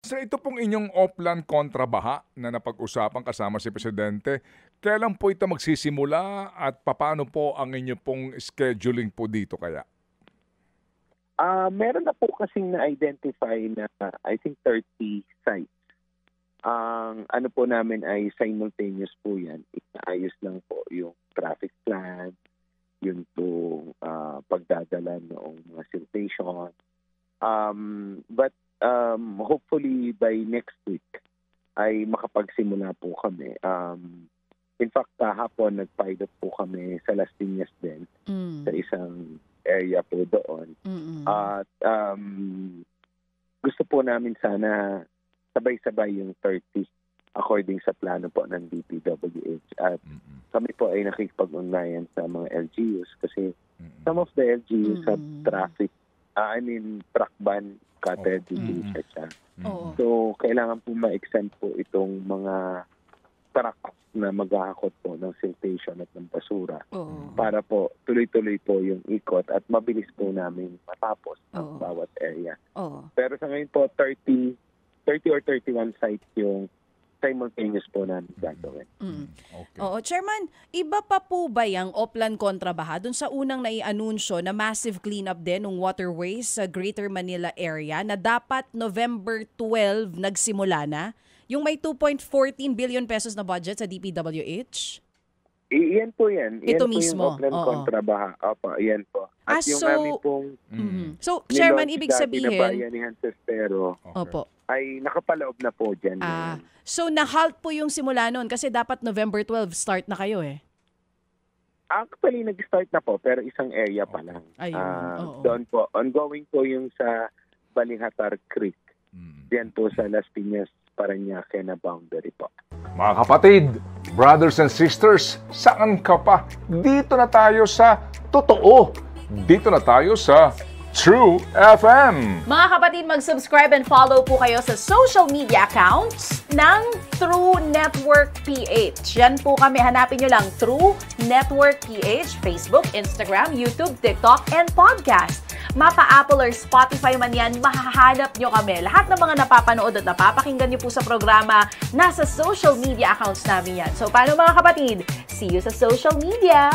Sa ito pong inyong Oplan kontrabaha na napag-usapan kasama si Presidente, kailan po ito magsisimula at paano po ang inyo pong scheduling po dito kaya? Meron na po kasing na-identify na I think 30 sites. Ang ano po namin ay simultaneous po yan. Inaayos lang po yung traffic plan, yun po pagdadala noong mga siltation. But hopefully by next week ay makapagsimula po kami. In fact, kahapon nag-pilot po kami sa Las Piñas din sa isang area po doon. At gusto po namin sana sabay-sabay yung 30 according sa plano po ng DPWH. At kami po ay nakikipag-ugnayan sa mga LGUs kasi some of the LGUs have traffic, truck ban cutter disease. So, kailangan po ma-exempt po itong mga trucks na maghahakot po ng siltation at ng basura para po tuloy-tuloy po yung ikot at mabilis po namin matapos ang bawat area. Pero sa ngayon po, 30 or 31 sites yung simultaneous po namin gagawin. Okay. Oo. Chairman, iba pa po ba yung Oplan kontrabaha dun sa unang nai-anunsyo na massive cleanup din ng waterways sa Greater Manila area na dapat November 12 nagsimula na? Yung may 2.14 billion pesos na budget sa DPWH? Iyan po yan. Ito po mismo. Yung Oplan kontrabaha. Opo, iyan po. At yung namin pong So, Chairman, ibig sabihin na Bayanihan sa Estero ay nakapaloob na po dyan. So, na-halt po yung simula nun kasi dapat November 12 start na kayo eh. Actually, nag-start na po pero isang area pa lang. Doon po. Ongoing po yung sa Balihatar Creek. Diyan po sa Las Piñas, Parañaque na boundary po. Mga kapatid, brothers and sisters, saan ka pa? Dito na tayo sa totoo. Dito na tayo sa True FM. Mga kapatid, mag-subscribe and follow po kayo sa social media accounts ng True Network PH. Yan po kami. Hanapin nyo lang True Network PH, Facebook, Instagram, YouTube, TikTok, and podcast. Mapa Apple or Spotify man yan, mahahanap nyo kami. Lahat ng mga napapanood at napapakinggan nyo po sa programa, nasa social media accounts namin yan. So, paano mga kapatid? See you sa social media!